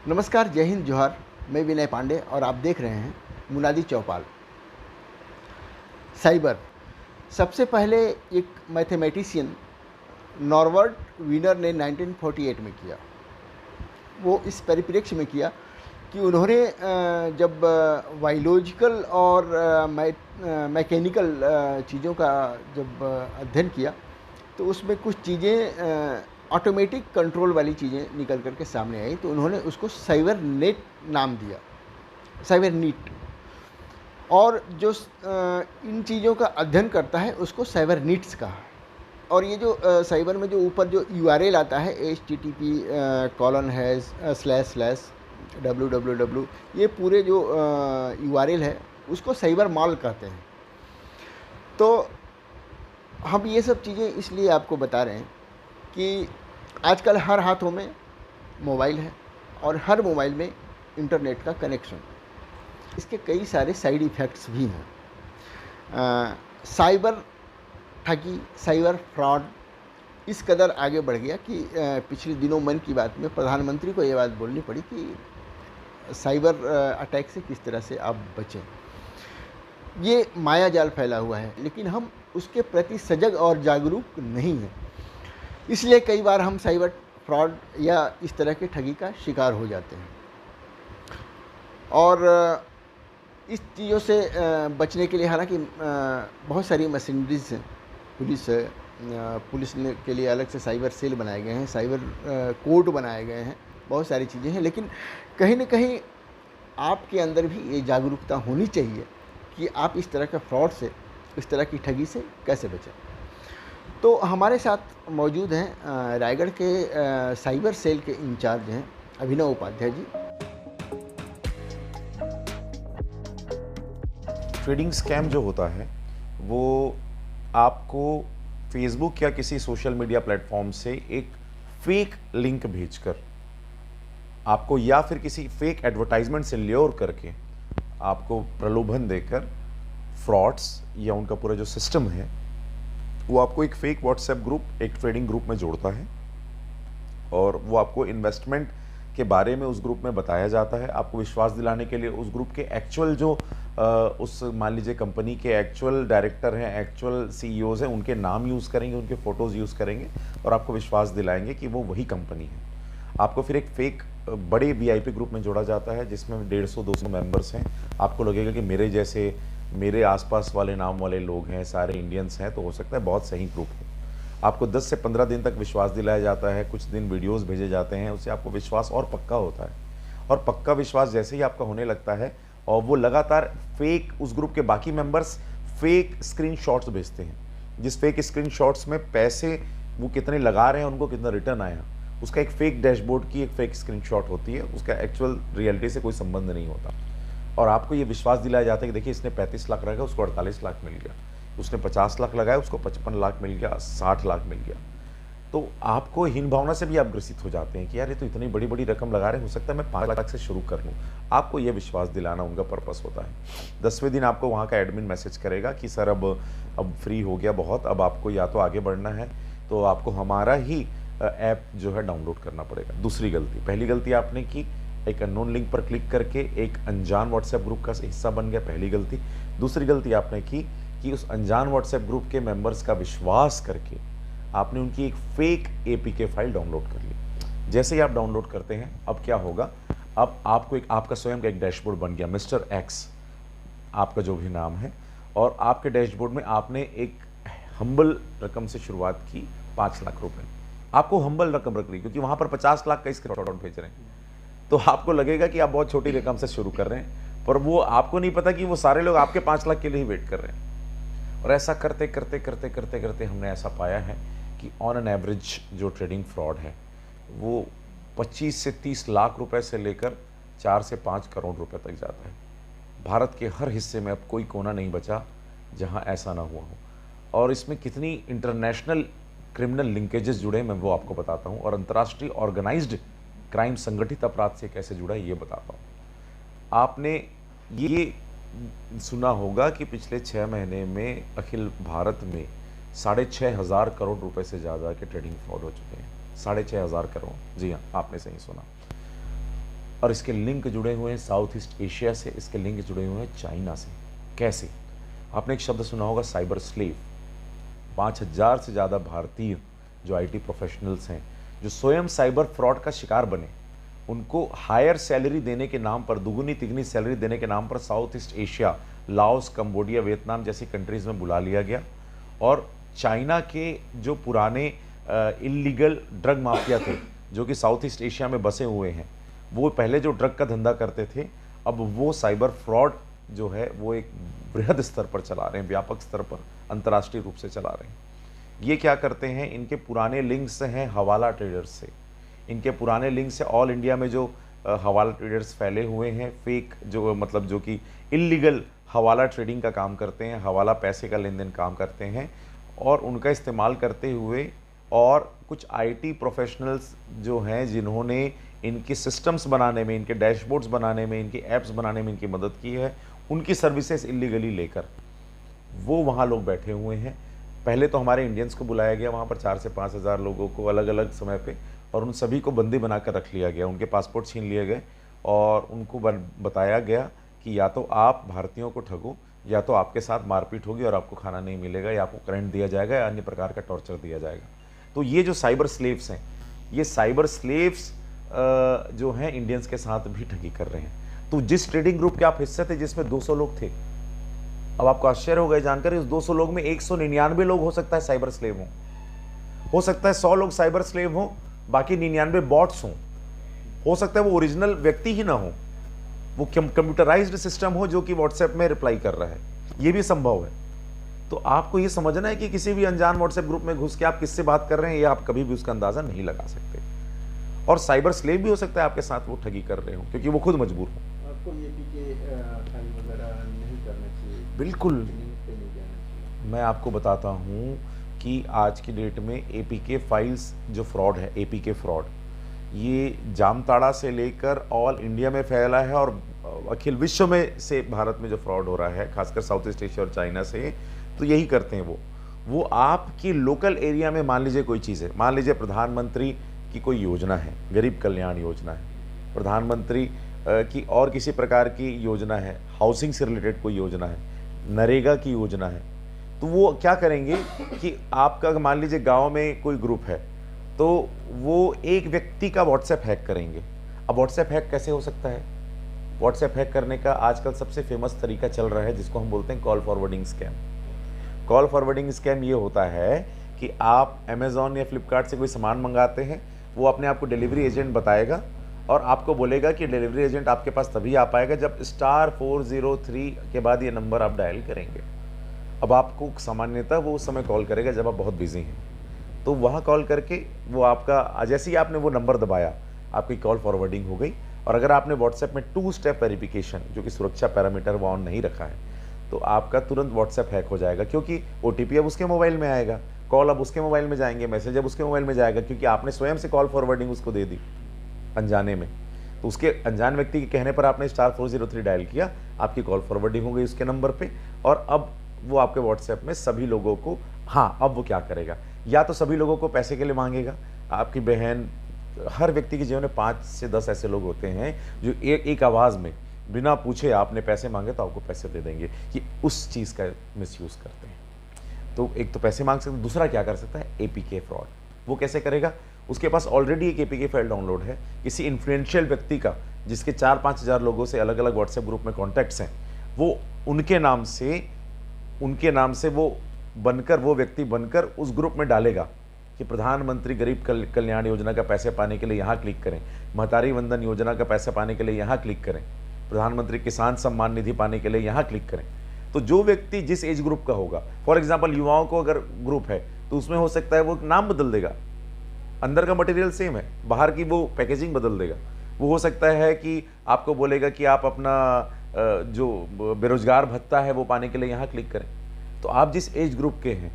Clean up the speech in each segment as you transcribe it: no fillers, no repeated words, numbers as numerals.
नमस्कार, जय हिंद, जोहार। मैं विनय पांडे और आप देख रहे हैं मुनादी चौपाल। साइबर सबसे पहले एक मैथमेटिशियन नॉर्बर्ट वीनर ने 1948 में किया। वो इस परिप्रेक्ष्य में किया कि उन्होंने जब बायोलॉजिकल और मैकेनिकल चीज़ों का जब अध्ययन किया तो उसमें कुछ चीज़ें ऑटोमेटिक कंट्रोल वाली चीज़ें निकल कर के सामने आई, तो उन्होंने उसको साइबर नेट नाम दिया, साइबर नीट। और जो इन चीज़ों का अध्ययन करता है उसको साइबर नीट्स कहा। और ये जो साइबर में जो ऊपर जो URL आता है http://www, ये पूरे जो URL है उसको साइबर मॉल कहते हैं। तो हम ये सब चीज़ें इसलिए आपको बता रहे हैं कि आजकल हर हाथों में मोबाइल है और हर मोबाइल में इंटरनेट का कनेक्शन। इसके कई सारे साइड इफ़ेक्ट्स भी हैं। साइबर ठगी, साइबर फ्रॉड इस कदर आगे बढ़ गया कि पिछले दिनों मन की बात में प्रधानमंत्री को ये बात बोलनी पड़ी कि साइबर अटैक से किस तरह से आप बचें। ये माया जाल फैला हुआ है, लेकिन हम उसके प्रति सजग और जागरूक नहीं हैं। इसलिए कई बार हम साइबर फ्रॉड या इस तरह के ठगी का शिकार हो जाते हैं। और इस चीज़ों से बचने के लिए हालांकि बहुत सारी मशीनरीज हैं। पुलिस है, पुलिस ने के लिए अलग से साइबर सेल बनाए गए हैं, साइबर कोर्ट बनाए गए हैं, बहुत सारी चीज़ें हैं। लेकिन कहीं न कहीं आपके अंदर भी ये जागरूकता होनी चाहिए कि आप इस तरह के फ्रॉड से, इस तरह की ठगी से कैसे बचें। तो हमारे साथ मौजूद हैं रायगढ़ के साइबर सेल के इंचार्ज हैं अभिनव उपाध्याय जी। ट्रेडिंग स्कैम जो होता है वो आपको फेसबुक या किसी सोशल मीडिया प्लेटफॉर्म से एक फेक लिंक भेजकर आपको या फिर किसी फेक एडवर्टाइजमेंट से ल्योर करके आपको प्रलोभन देकर फ्रॉड्स या उनका पूरा जो सिस्टम है वो आपको एक फेक व्हाट्सएप ग्रुप, एक ट्रेडिंग ग्रुप में जोड़ता है और वो आपको इन्वेस्टमेंट के बारे में उस ग्रुप में बताया जाता है। आपको विश्वास दिलाने के लिए उस ग्रुप के एक्चुअल जो उस मान लीजिए कंपनी के एक्चुअल डायरेक्टर हैं, एक्चुअल CEOs हैं, उनके नाम यूज़ करेंगे, उनके फ़ोटोज़ यूज़ करेंगे और आपको विश्वास दिलाएंगे कि वो वही कंपनी है। आपको फिर एक फेक बड़े VIP ग्रुप में जोड़ा जाता है जिसमें 150-200 मेंबर्स हैं। आपको लगेगा कि मेरे जैसे, मेरे आसपास वाले नाम वाले लोग हैं, सारे इंडियंस हैं, तो हो सकता है बहुत सही ग्रुप हो। आपको 10 से 15 दिन तक विश्वास दिलाया जाता है, कुछ दिन वीडियोस भेजे जाते हैं, उससे आपको विश्वास और पक्का होता है। और पक्का विश्वास जैसे ही आपका होने लगता है और वो लगातार फेक, उस ग्रुप के बाकी मेंबर्स फेक स्क्रीनशॉट्स भेजते हैं, जिस फेक स्क्रीनशॉट्स में पैसे वो कितने लगा रहे हैं, उनको कितना रिटर्न आया, उसका एक फेक डैशबोर्ड की एक फेक स्क्रीनशॉट होती है, उसका एक्चुअल रियलिटी से कोई संबंध नहीं होता। और आपको ये विश्वास दिलाया जाता है कि देखिए इसने 35 लाख लगाया, उसको 48 लाख मिल गया, उसने 50 लाख लगाया, उसको 55 लाख मिल गया, 60 लाख मिल गया। तो आपको हीन भावना से भी आप ग्रसित हो जाते हैं कि यार ये तो इतनी बड़ी बड़ी रकम लगा रहे हैं, हो सकता है मैं 5 लाख से शुरू कर लूँ। आपको ये विश्वास दिलाना उनका पर्पस होता है। 10वें दिन आपको वहाँ का एडमिन मैसेज करेगा कि सर अब फ्री हो गया बहुत, अब आपको या तो आगे बढ़ना है तो आपको हमारा ही ऐप जो है डाउनलोड करना पड़ेगा। दूसरी गलती, पहली गलती आपने की, एक अननोन लिंक पर क्लिक करके एक अनजान व्हाट्सएप ग्रुप का हिस्सा बन गया, पहली गलती। दूसरी गलती आपने की कि उस अनजान व्हाट्सएप ग्रुप के मेंबर्स का विश्वास करके आपने उनकी एक फेक APK फाइल डाउनलोड कर ली। जैसे ही आप डाउनलोड करते हैं, अब क्या होगा, अब आपको एक आपका स्वयं का एक डैशबोर्ड बन गया, मिस्टर X आपका जो भी नाम है, और आपके डैशबोर्ड में आपने एक हम्बल रकम से शुरुआत की, 5 लाख रुपए। आपको हम्बल रकम रख रही क्योंकि वहां पर 50 लाख का स्क्रीनशॉट भेज रहे हैं, तो आपको लगेगा कि आप बहुत छोटी रकम से शुरू कर रहे हैं, पर वो आपको नहीं पता कि वो सारे लोग आपके 5 लाख के लिए ही वेट कर रहे हैं। और ऐसा करते करते करते करते करते हमने ऐसा पाया है कि ऑन एन एवरेज जो ट्रेडिंग फ्रॉड है वो 25 से 30 लाख रुपए से लेकर 4 से 5 करोड़ रुपए तक जाता है। भारत के हर हिस्से में अब कोई कोना नहीं बचा जहां ऐसा ना हुआ हो। और इसमें कितनी इंटरनेशनल क्रिमिनल लिंकेजेस जुड़े हैं मैं वो आपको बताता हूं, और अंतर्राष्ट्रीय ऑर्गेनाइज्ड क्राइम, संगठित अपराध से कैसे जुड़ा है ये बताता हूँ। आपने ये सुना होगा कि पिछले 6 महीने में अखिल भारत में 6,500 करोड़ रुपए से ज़्यादा के ट्रेडिंग फ्रॉड हो चुके हैं। 6,500 करोड़, जी हाँ, आपने सही सुना। और इसके लिंक जुड़े हुए हैं साउथ ईस्ट एशिया से, इसके लिंक जुड़े हुए हैं चाइना से। कैसे? आपने एक शब्द सुना होगा साइबर स्लेव। 5000 से ज़्यादा भारतीय जो आईटी प्रोफेशनल्स हैं, जो स्वयं साइबर फ्रॉड का शिकार बने, उनको हायर सैलरी देने के नाम पर, दुगुनी तिगुनी सैलरी देने के नाम पर south east Asia, Laos, Cambodia, Vietnam जैसी कंट्रीज़ में बुला लिया गया। और चाइना के जो पुराने इल्लीगल ड्रग माफिया थे, जो कि साउथ ईस्ट एशिया में बसे हुए हैं, वो पहले जो ड्रग का धंधा करते थे, अब वो साइबर फ्रॉड जो है वो एक बृहद स्तर पर चला रहे हैं, व्यापक स्तर पर, अंतर्राष्ट्रीय रूप से चला रहे हैं। ये क्या करते हैं? इनके पुराने लिंक्स हैं हवाला ट्रेडर्स से, इनके पुराने लिंक्स से ऑल इंडिया में जो हवाला ट्रेडर्स फैले हुए हैं, फेक जो मतलब जो कि इल्लीगल हवाला ट्रेडिंग का काम करते हैं, हवाला पैसे का लेन देन काम करते हैं, और उनका इस्तेमाल करते हुए और कुछ आईटी प्रोफेशनल्स जो हैं जिन्होंने इनकी सिस्टम्स बनाने में, इनके डैशबोर्ड्स बनाने में, इनकी ऐप्स बनाने में इनकी मदद की है, उनकी सर्विसेज इल्लीगली लेकर वो वहाँ लोग बैठे हुए हैं। पहले तो हमारे इंडियंस को बुलाया गया वहाँ पर 4 से 5 हज़ार लोगों को अलग अलग समय पे, और उन सभी को बंदी बनाकर रख लिया गया, उनके पासपोर्ट छीन लिए गए और उनको बताया गया कि या तो आप भारतीयों को ठगो, या तो आपके साथ मारपीट होगी और आपको खाना नहीं मिलेगा, या आपको करंट दिया जाएगा, या अन्य प्रकार का टॉर्चर दिया जाएगा। तो ये जो साइबर स्लेव्स हैं, ये साइबर स्लेव्स जो हैं इंडियंस के साथ भी ठगी कर रहे हैं। तो जिस ट्रेडिंग ग्रुप के आप हिस्से थे जिसमें 200 लोग थे, अब आपको आश्चर्य होगा जानकर, इस 200 लोग में 199 लोग हो सकता है साइबर स्लेव हो सकता है 100 लोग साइबर स्लेव हो, बाकी 99 बॉट्स हो सकता है वो ओरिजिनल व्यक्ति ही ना हो, वो कंप्यूटराइज्ड सिस्टम हो जो कि व्हाट्सएप में रिप्लाई कर रहा है, ये भी संभव है। तो आपको ये समझना है कि किसी भी अनजान व्हाट्सएप ग्रुप में घुस के आप किससे बात कर रहे हैं, ये आप कभी भी उसका अंदाजा नहीं लगा सकते। और साइबर स्लेव भी हो सकता है आपके साथ वो ठगी कर रहे हो, क्योंकि वो खुद मजबूर हो। आपको APK फाइल वगैरह नहीं करना चाहिए, बिल्कुल। लिंक पे नहीं जाना चाहिए। मैं आपको बताता हूँ कि आज की डेट में APK फाइल्स जो फ्रॉड है, APK फ्रॉड, ये जामताड़ा से लेकर ऑल इंडिया में फैला है, और अखिल विश्व में से भारत में जो फ्रॉड हो रहा है, खासकर साउथ ईस्ट एशिया और चाइना से, तो यही करते हैं वो आपकी लोकल एरिया में, मान लीजिए कोई चीज़ है, मान लीजिए प्रधानमंत्री की कोई योजना है, गरीब कल्याण योजना है, प्रधानमंत्री की और किसी प्रकार की योजना है, हाउसिंग से रिलेटेड कोई योजना है, नरेगा की योजना है, तो वो क्या करेंगे कि आपका मान लीजिए गांव में कोई ग्रुप है, तो वो एक व्यक्ति का व्हाट्सएप हैक करेंगे। अब व्हाट्सएप हैक कैसे हो सकता है? व्हाट्सएप हैक करने का आजकल सबसे फेमस तरीका चल रहा है, जिसको हम बोलते हैं call forwarding scam. Call forwarding scam ये होता है कि आप अमेज़ॉन या फ्लिपकार्ट से कोई सामान मंगाते हैं, वो अपने आप को डिलीवरी एजेंट बताएगा और आपको बोलेगा कि डिलीवरी एजेंट आपके पास तभी आ पाएगा जब *403 के बाद ये नंबर आप डायल करेंगे। अब आपको सामान्यतः वो उस समय कॉल करेगा जब आप बहुत बिजी हैं, तो वहाँ कॉल करके वो आपका, जैसे ही आपने वो नंबर दबाया, आपकी कॉल फॉरवर्डिंग हो गई। और अगर आपने व्हाट्सएप में 2 स्टेप वेरिफिकेशन, जो कि सुरक्षा पैरामीटर वो ऑन नहीं रखा है, तो आपका तुरंत व्हाट्सएप हैक हो जाएगा, क्योंकि OTP अब उसके मोबाइल में आएगा, कॉल अब उसके मोबाइल में जाएंगे, मैसेज अब उसके मोबाइल में जाएगा, क्योंकि आपने स्वयं से कॉल फॉरवर्डिंग उसको दे दी अनजाने में। तो उसके अनजान व्यक्ति के कहने पर आपने *403 डायल किया, आपकी कॉल फॉरवर्डिंग हो गई उसके नंबर पे, और अब वो आपके व्हाट्सएप में सभी लोगों को, हाँ, अब वो क्या करेगा, या तो सभी लोगों को पैसे के लिए मांगेगा, आपकी बहन, हर व्यक्ति के जीवन में 5 से 10 ऐसे लोग होते हैं जो एक आवाज़ में बिना पूछे आपने पैसे मांगे तो आपको पैसे दे देंगे, कि उस चीज़ का मिसयूज़ करते हैं। तो एक तो पैसे मांग सकते, दूसरा क्या कर सकता है, APK फ्रॉड। वो कैसे करेगा? उसके पास ऑलरेडी एक APK फाइल डाउनलोड है किसी इन्फ्लुएंशियल व्यक्ति का, जिसके 4-5 हज़ार लोगों से अलग अलग व्हाट्सएप ग्रुप में कॉन्टैक्ट्स हैं, वो उनके नाम से वो बनकर, वो व्यक्ति बनकर उस ग्रुप में डालेगा कि प्रधानमंत्री गरीब कल्याण योजना का पैसे पाने के लिए यहाँ क्लिक करें, महतारी वंदन योजना का पैसे पाने के लिए यहाँ क्लिक करें, प्रधानमंत्री किसान सम्मान निधि पाने के लिए यहाँ क्लिक करें। तो जो व्यक्ति जिस एज ग्रुप का होगा, फॉर एग्जांपल युवाओं को अगर ग्रुप है तो उसमें हो सकता है वो नाम बदल देगा, अंदर का मटेरियल सेम है, बाहर की वो पैकेजिंग बदल देगा। वो हो सकता है कि आपको बोलेगा कि आप अपना जो बेरोजगार भत्ता है वो पाने के लिए यहाँ क्लिक करें। तो आप जिस एज ग्रुप के हैं,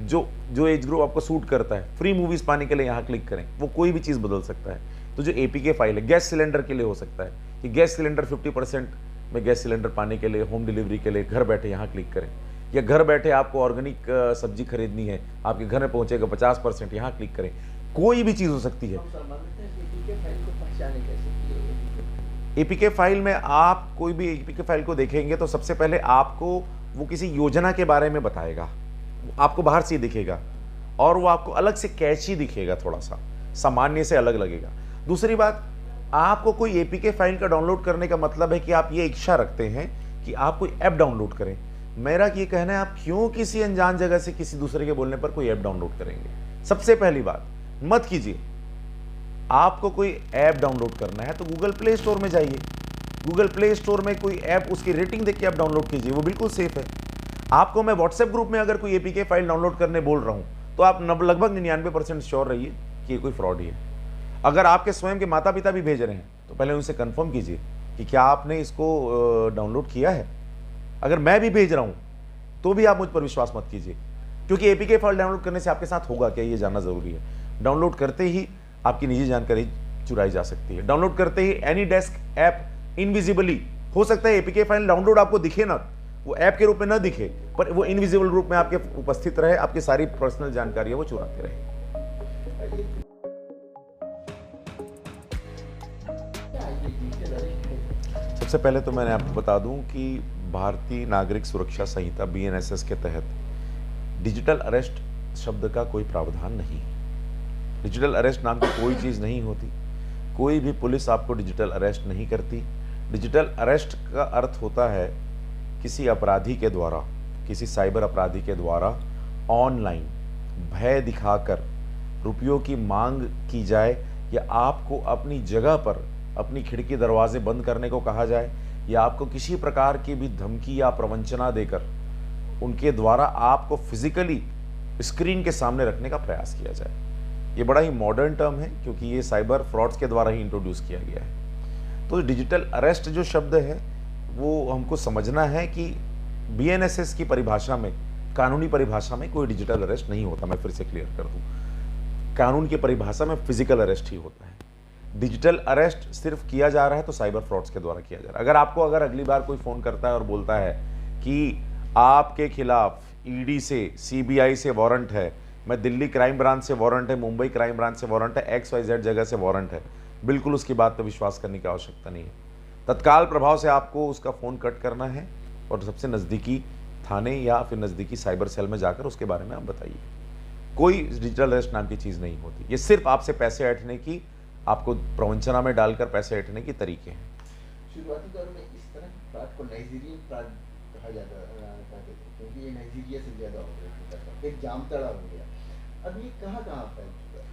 जो एज ग्रुप आपको सूट करता है, फ्री मूवीज़ पाने के लिए यहाँ क्लिक करें, वो कोई भी चीज़ बदल सकता है। तो जो APK फाइल है, गैस सिलेंडर के लिए हो सकता है कि गैस सिलेंडर 50% में गैस सिलेंडर पाने के लिए, होम डिलीवरी के लिए घर बैठे यहाँ क्लिक करें, या घर बैठे आपको ऑर्गेनिक सब्जी खरीदनी है, आपके घर में पहुँचेगा 50%, यहाँ क्लिक करें। कोई भी चीज़ हो सकती है। एपीके फाइल में आप कोई भी एपीके फाइल को देखेंगे तो सबसे पहले आपको वो किसी योजना के बारे में बताएगा, आपको बाहर से दिखेगा और वो आपको अलग से कैची दिखेगा, थोड़ा सा सामान्य से अलग लगेगा। दूसरी बात, आपको कोई एपीके फाइल का डाउनलोड करने का मतलब है कि आप ये इच्छा रखते हैं कि आप कोई ऐप डाउनलोड करें। मेरा ये कहना है, आप क्यों किसी अनजान जगह से किसी दूसरे के बोलने पर कोई ऐप डाउनलोड करेंगे? सबसे पहली बात मत कीजिए। आपको कोई ऐप डाउनलोड करना है तो गूगल प्ले स्टोर में जाइए, गूगल प्ले स्टोर में कोई ऐप, उसकी रेटिंग देख के आप डाउनलोड कीजिए, वो बिल्कुल सेफ है। आपको मैं व्हाट्सएप ग्रुप में अगर कोई एपीके फाइल डाउनलोड करने बोल रहा हूं तो आप लगभग 99% श्योर रहिए कि ये कोई फ्रॉड ही है। अगर आपके स्वयं के माता पिता भी भेज रहे हैं तो पहले उनसे कंफर्म कीजिए कि क्या आपने इसको डाउनलोड किया है। अगर मैं भी भेज रहा हूं तो भी आप मुझ पर विश्वास मत कीजिए, क्योंकि एपीके फाइल डाउनलोड करने से आपके साथ होगा क्या, ये जानना जरूरी है। डाउनलोड करते ही आपकी निजी जानकारी चुराई जा सकती है। डाउनलोड करते ही एनी डेस्क ऐप इनविजिबली, हो सकता है एपीके फाइल डाउनलोड आपको दिखे ना, वो ऐप के रूप में ना दिखे, पर वो इनविजिबल रूप में आपके उपस्थित रहे, आपकी सारी पर्सनल जानकारी है वो चुराते रहे। सबसे पहले तो मैंने आपको बता दूं कि भारतीय नागरिक सुरक्षा संहिता बीएनएसएस के तहत डिजिटल अरेस्ट शब्द का कोई प्रावधान नहीं। डिजिटल अरेस्ट नाम की कोई चीज़ नहीं होती, कोई भी पुलिस आपको डिजिटल अरेस्ट नहीं करती। डिजिटल अरेस्ट का अर्थ होता है किसी अपराधी के द्वारा, किसी साइबर अपराधी के द्वारा ऑनलाइन भय दिखाकर रुपयों की मांग की जाए, या आपको अपनी जगह पर अपनी खिड़की दरवाजे बंद करने को कहा जाए, या आपको किसी प्रकार की भी धमकी या प्रवंचना देकर उनके द्वारा आपको फिजिकली स्क्रीन के सामने रखने का प्रयास किया जाए। ये बड़ा ही मॉडर्न टर्म है क्योंकि ये साइबर फ्रॉड्स के द्वारा ही इंट्रोड्यूस किया गया है। तो डिजिटल अरेस्ट जो शब्द है वो हमको समझना है कि बीएनएसएस की परिभाषा में, कानूनी परिभाषा में कोई डिजिटल अरेस्ट नहीं होता। मैं फिर से क्लियर कर दूं, कानून की परिभाषा में फिजिकल अरेस्ट ही होता है। डिजिटल अरेस्ट सिर्फ किया जा रहा है तो साइबर फ्रॉड्स के द्वारा किया जा रहा है। अगर अगली बार कोई फोन करता है और बोलता है कि आपके खिलाफ ईडी से, सीबीआई से वारंट है, मैं दिल्ली क्राइम ब्रांच से वारंट है, मुंबई क्राइम ब्रांच से वारंट है, XYZ जगह से वारंट है, बिल्कुल उसकी बात पर विश्वास करने की आवश्यकता नहीं है। तत्काल प्रभाव से आपको उसका फ़ोन कट करना है और सबसे नज़दीकी थाने या फिर नज़दीकी साइबर सेल में जाकर उसके बारे में आप बताइए। कोई डिजिटल अरेस्ट नाम की चीज़ नहीं होती। ये सिर्फ आपसे पैसे ऐंठने की, आपको प्रवंचना में डालकर पैसे ऐंठने की तरीके हैं। शुरुआती दौर में इस तरह के फ्रॉड को नाइजीरियन फ्रॉड कहा जाता था, क्योंकि ये नाइजीरिया से ज़्यादा ऑपरेट करता था, फिर जामताड़ा हो गया। अब ये कहाँ फैल चुका है?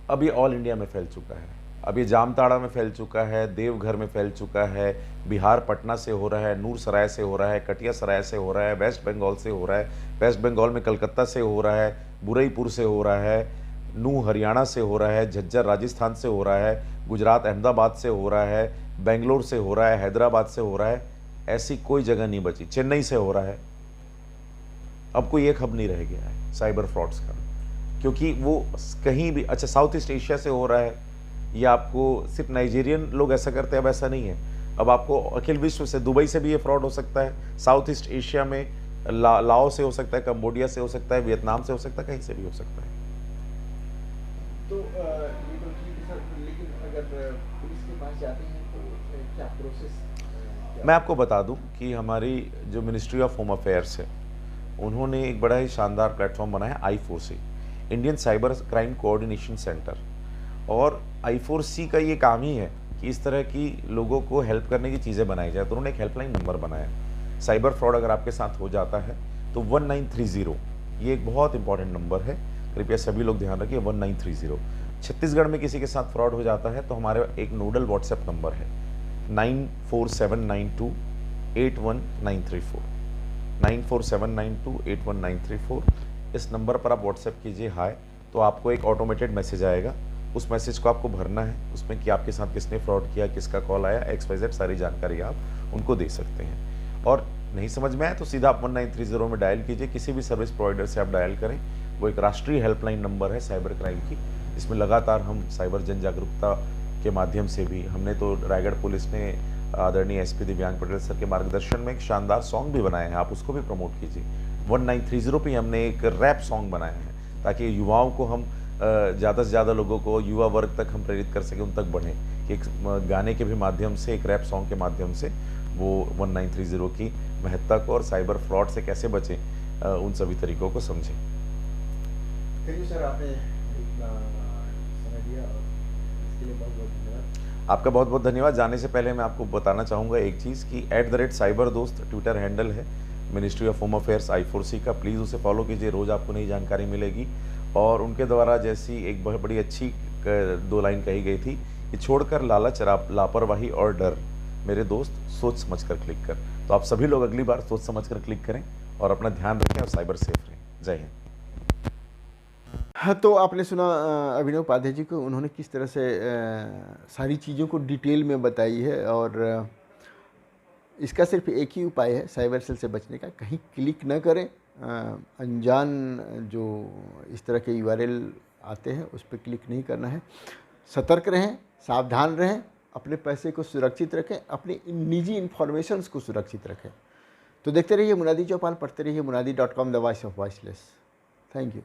अब ये ऑल इंडिया में फैल चुका है। अब ये जामताड़ा में फैल चुका है, देवघर में फैल चुका है, बिहार पटना से हो रहा है, नूरसराय से हो रहा है, कटिया सराय से हो रहा है, वेस्ट बंगाल से हो रहा है, वेस्ट बंगाल में कलकत्ता से हो रहा है, बुरईपुर से हो रहा है, नू हरियाणा से हो रहा है, झज्जर राजस्थान से हो रहा है, गुजरात अहमदाबाद से हो रहा है, बेंगलोर से हो रहा है, हैदराबाद से हो रहा है। ऐसी कोई जगह नहीं बची। चेन्नई से हो रहा है। अब कोई एक हब नहीं रह गया है साइबर फ्रॉड्स का, क्योंकि वो कहीं भी, अच्छा साउथ ईस्ट एशिया से हो रहा है, ये आपको सिर्फ नाइजीरियन लोग ऐसा करते हैं, अब ऐसा नहीं है। अब आपको अखिल विश्व से, दुबई से भी ये फ्रॉड हो सकता है, साउथ ईस्ट एशिया में लाओ से हो सकता है, कंबोडिया से हो सकता है, वियतनाम से हो सकता है, कहीं से भी हो सकता है। तो ये तो ठीक है सर, लेकिन अगर पुलिस के पास जाते हैं तो क्या प्रोसेस? मैं आपको बता दूं कि हमारी जो मिनिस्ट्री ऑफ होम अफेयर्स है, उन्होंने एक बड़ा ही शानदार प्लेटफॉर्म बनाया I4C, Indian cyber crime coordination centre. और I4C का ये काम ही है कि इस तरह की लोगों को हेल्प करने की चीज़ें बनाई जाए। तो उन्होंने एक हेल्पलाइन नंबर बनाया। साइबर फ्रॉड अगर आपके साथ हो जाता है तो 1930, ये एक बहुत इंपॉर्टेंट नंबर है, कृपया सभी लोग ध्यान रखिए। 1930। छत्तीसगढ़ में किसी के साथ फ्रॉड हो जाता है तो हमारे एक नोडल व्हाट्सएप नंबर है 9479281934, 9479281934। इस नंबर पर आप व्हाट्सएप कीजिए हाय, तो आपको एक ऑटोमेटेड मैसेज आएगा। उस मैसेज को आपको भरना है, उसमें कि आपके साथ किसने फ्रॉड किया, किसका कॉल आया, XYZ सारी जानकारी आप उनको दे सकते हैं। और नहीं समझ में आए तो सीधा आप 1930 में डायल कीजिए, किसी भी सर्विस प्रोवाइडर से आप डायल करें। वो एक राष्ट्रीय हेल्पलाइन नंबर है साइबर क्राइम की, जिसमें लगातार हम साइबर जन जागरूकता के माध्यम से भी, हमने तो रायगढ़ पुलिस ने आदरणीय SP दिव्यांग पटेल सर के मार्गदर्शन में एक शानदार सॉन्ग भी बनाया है, आप उसको भी प्रमोट कीजिए। 1930 पे हमने एक रैप सॉन्ग बनाया है ताकि युवाओं को हम ज़्यादा से ज़्यादा लोगों को, युवा वर्ग तक हम प्रेरित कर सकें, उन तक बढ़ें कि एक गाने के भी माध्यम से, एक रैप सॉन्ग के माध्यम से वो 1930 की महत्ता को और साइबर फ्रॉड से कैसे बचें, उन सभी तरीकों को समझें। थैंक यू सर, आपने इतना समय दिया और इसके लिए बहुत बहुत धन्यवाद। आपका बहुत बहुत धन्यवाद। जाने से पहले मैं आपको बताना चाहूँगा एक चीज़ कि @cyberdost ट्विटर हैंडल है ministry of home affairs I4C का, प्लीज़ उसे फॉलो कीजिए, रोज़ आपको नई जानकारी मिलेगी। और उनके द्वारा जैसी एक बहुत बड़ी अच्छी 2 लाइन कही गई थी कि छोड़कर लालच, लापरवाही और डर, मेरे दोस्त सोच समझ कर क्लिक कर। तो आप सभी लोग अगली बार सोच समझ कर क्लिक करें और अपना ध्यान रखें और साइबर सेफ रहें। जय हिंद। हाँ, तो आपने सुना अभिनव उपाध्याय जी को, उन्होंने किस तरह से सारी चीज़ों को डिटेल में बताई है। और इसका सिर्फ एक ही उपाय है साइबर सेल से बचने का, कहीं क्लिक न करें। अनजान जो इस तरह के URL आते हैं उस पर क्लिक नहीं करना है। सतर्क रहें, सावधान रहें, अपने पैसे को सुरक्षित रखें, अपनी निजी इन्फॉर्मेशंस को सुरक्षित रखें। तो देखते रहिए मुनादी चौपाल, पढ़ते रहिए munadi.com, the voice of voiceless. Thank you.